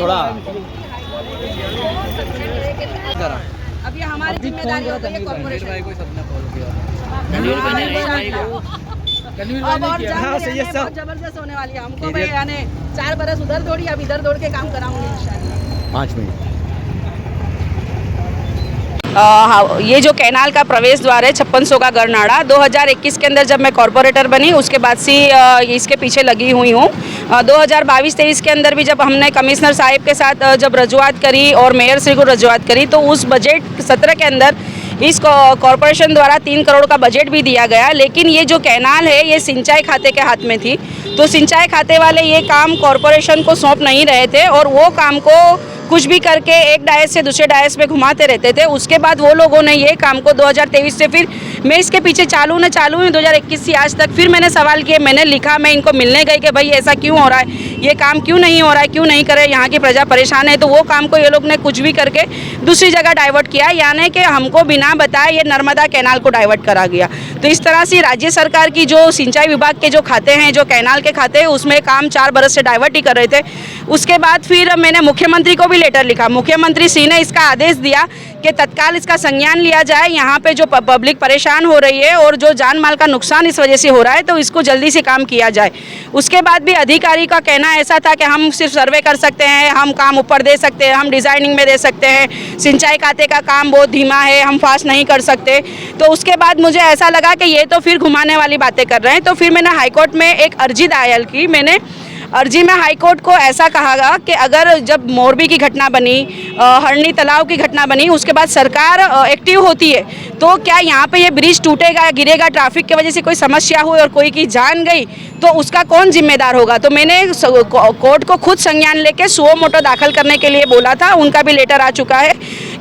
थोड़ा अब ये हमारी जिम्मेदारी हो गई है कॉर्पोरेशन। अब और बहुत जबरदस्त होने वाली है हमको भाई, यानी 4 बरस उधर दौड़ी, अब इधर दौड़ के काम कराऊंगी इंशाल्लाह। 5 मिनट। ये जो कैनाल का प्रवेश द्वार है 5600 का गरनाड़ा, 2021 के अंदर जब मैं कॉर्पोरेटर बनी उसके बाद से इसके पीछे लगी हुई हूँ। 2022-23 के अंदर भी जब हमने कमिश्नर साहिब के साथ जब रजुआत करी और मेयर श्री को रजुआत करी, तो उस बजट सत्र के अंदर इस कॉर्पोरेशन द्वारा 3 करोड़ का बजट भी दिया गया। लेकिन ये जो कैनाल है ये सिंचाई खाते के हाथ में थी, तो सिंचाई खाते वाले ये काम कॉर्पोरेशन को सौंप नहीं रहे थे और वो काम को कुछ भी करके एक डायस से दूसरे डायस में घुमाते रहते थे। उसके बाद वो लोगों ने ये काम को 2023 से, फिर मैं इसके पीछे चालू हूँ 2021 से आज तक, फिर मैंने सवाल किए, मैंने लिखा, मैं इनको मिलने गई कि भाई ऐसा क्यों हो रहा है, ये काम क्यों नहीं हो रहा है, क्यों नहीं करे, यहाँ की प्रजा परेशान है। तो वो काम को ये लोग ने कुछ भी करके दूसरी जगह डाइवर्ट किया, यानी कि हमको बिना बताए ये नर्मदा कैनाल को डाइवर्ट करा गया। तो इस तरह से राज्य सरकार की जो सिंचाई विभाग के जो खाते हैं, जो कैनाल के खाते हैं, उसमें काम 4 बरस से डाइवर्ट ही कर रहे थे। उसके बाद फिर मैंने मुख्यमंत्री को भी लेटर लिखा, मुख्यमंत्री श्री ने इसका आदेश दिया कि तत्काल इसका संज्ञान लिया जाए, यहाँ पे जो पब्लिक परेशान हो रही है और जो जान माल का नुकसान इस वजह से हो रहा है, तो इसको जल्दी से काम किया जाए। उसके बाद भी अधिकारी का कहना ऐसा था कि हम सिर्फ सर्वे कर सकते हैं, हम काम ऊपर दे सकते हैं, हम डिज़ाइनिंग में दे सकते हैं, सिंचाई खाते का काम बहुत धीमा है, हम फास्ट नहीं कर सकते। तो उसके बाद मुझे ऐसा लगा कि ये तो फिर घुमाने वाली बातें कर रहे हैं। तो फिर मैंने हाईकोर्ट में एक अर्जी दायर की। मैंने अर्जी में हाईकोर्ट को ऐसा कहा कि अगर जब मोरबी की घटना बनी, हरनी तालाब की घटना बनी, उसके बाद सरकार एक्टिव होती है, तो क्या यहाँ पे ये ब्रिज टूटेगा या गिरेगा, ट्रैफिक की वजह से कोई समस्या हुई और कोई की जान गई, तो उसका कौन जिम्मेदार होगा। तो मैंने कोर्ट को खुद संज्ञान लेके सुओ मोटो दाखिल करने के लिए बोला था। उनका भी लेटर आ चुका है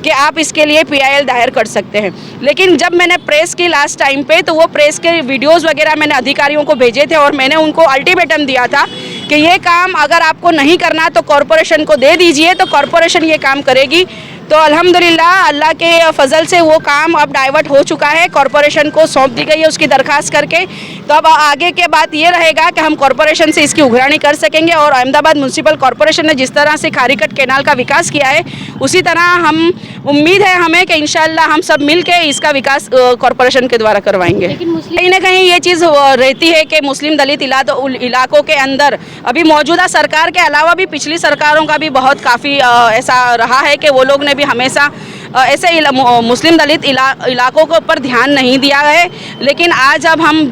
कि आप इसके लिए PIL दायर कर सकते हैं। लेकिन जब मैंने प्रेस की लास्ट टाइम पे, तो वो प्रेस के वीडियोज़ वगैरह मैंने अधिकारियों को भेजे थे और मैंने उनको अल्टीमेटम दिया था कि ये काम अगर आपको नहीं करना तो कॉरपोरेशन को दे दीजिए, तो कॉरपोरेशन ये काम करेगी। तो अल्हम्दुलिल्लाह अल्लाह के फजल से वो काम अब डाइवर्ट हो चुका है, कॉरपोरेशन को सौंप दी गई है उसकी दरखास्त करके। तो अब आगे के बात ये रहेगा कि हम कॉरपोरेशन से इसकी उघरानी कर सकेंगे और अहमदाबाद म्यूनसिपल कॉरपोरेशन ने जिस तरह से खारीकट कैनाल का विकास किया है, उसी तरह हम उम्मीद है हमें कि इंशाल्लाह हम सब मिल के इसका विकास कॉरपोरेशन के द्वारा करवाएंगे। कहीं ना कहीं ये चीज़ रहती है कि मुस्लिम दलित इलाकों के अंदर अभी मौजूदा सरकार के अलावा भी पिछली सरकारों का भी बहुत काफ़ी ऐसा रहा है कि वो लोग ने भी हमेशा ऐसे मुस्लिम दलित इलाकों के ऊपर ध्यान नहीं दिया है। लेकिन आज अब हम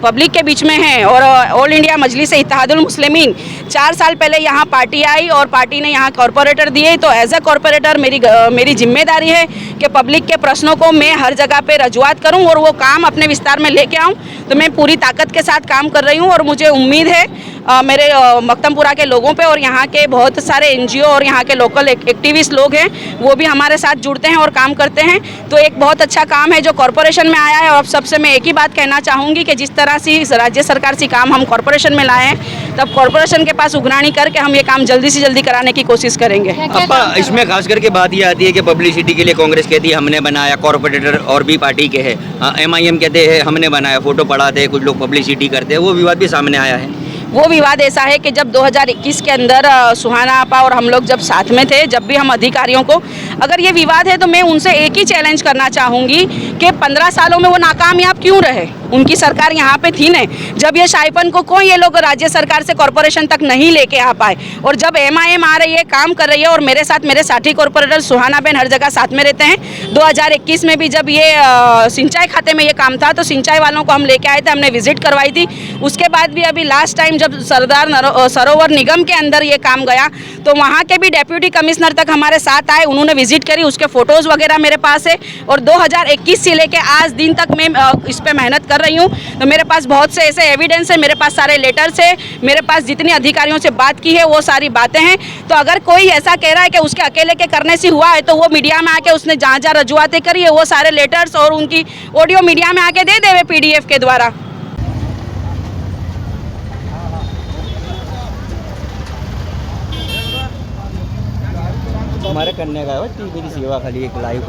पब्लिक के बीच में हैं और ऑल इंडिया मजलिस इत्तेहादुल मुस्लिमीन 4 साल पहले यहाँ पार्टी आई और पार्टी ने यहाँ कॉरपोरेटर दिए। तो एज अ कॉरपोरेटर मेरी जिम्मेदारी है कि पब्लिक के प्रश्नों को मैं हर जगह पे रजुआत करूँ और वो काम अपने विस्तार में लेके आऊँ। तो मैं पूरी ताकत के साथ काम कर रही हूँ और मुझे उम्मीद है मेरे मकतमपुरा के लोगों पे और यहाँ के बहुत सारे NGO और यहाँ के लोकल एक्टिविस्ट लोग हैं, वो भी हमारे साथ जुड़ते हैं और काम करते हैं। तो एक बहुत अच्छा काम है जो कॉरपोरेशन में आया है। और सबसे मैं एक ही बात कहना चाहूँगी कि जिस तरह से राज्य सरकार से काम हम कॉरपोरेशन में लाए हैं, तब कॉरपोरेशन के पास उघरानी करके हम ये काम जल्दी से जल्दी कराने की कोशिश करेंगे। इसमें खास करके बात ये आती है कि पब्लिसिटी के लिए कांग्रेस कहती है हमने बनाया, कॉरपोरेटर और भी पार्टी के है, MIM कहते हैं हमने बनाया, फोटो पढ़ाते हैं, कुछ लोग पब्लिसिटी करते हैं, वो विवाद भी सामने आया है। वो विवाद ऐसा है कि जब 2021 के अंदर सुहाना आपा और हम लोग जब साथ में थे, जब भी हम अधिकारियों को, अगर ये विवाद है तो मैं उनसे एक ही चैलेंज करना चाहूँगी कि 15 सालों में वो नाकामयाब क्यों रहे। उनकी सरकार यहाँ पे थी न, जब ये शाइफन को ये लोग राज्य सरकार से कॉरपोरेशन तक नहीं लेके आ पाए, और जब MIM आ रही है, काम कर रही है, और मेरे साथ मेरे साथी कॉरपोरेटर सुहाना बहन हर जगह साथ में रहते हैं। 2021 में भी जब ये सिंचाई खाते में ये काम था तो सिंचाई वालों को हम लेके आए थे, हमने विजिट करवाई थी। उसके बाद भी अभी लास्ट टाइम जब सरदार सरोवर निगम के अंदर ये काम गया तो वहाँ के भी डेप्यूटी कमिश्नर तक हमारे साथ आए, उन्होंने विजिट करी, उसके फ़ोटोज़ वगैरह मेरे पास है। और 2021 से लेके आज दिन तक मैं इस पर मेहनत कर रही हूँ। तो मेरे पास बहुत से ऐसे एविडेंस है, मेरे पास सारे लेटर्स है, मेरे पास जितनी अधिकारियों से बात की है वो सारी बातें हैं। तो अगर कोई ऐसा कह रहा है कि उसके अकेले के करने से हुआ है, तो वो मीडिया में आके उसने जहाँ जहाँ रजुआतें करी है वो सारे लेटर्स और उनकी ऑडियो मीडिया में आके दे देवे PDF के द्वारा। हमारे करने का है TV की सेवा खाली एक लाइव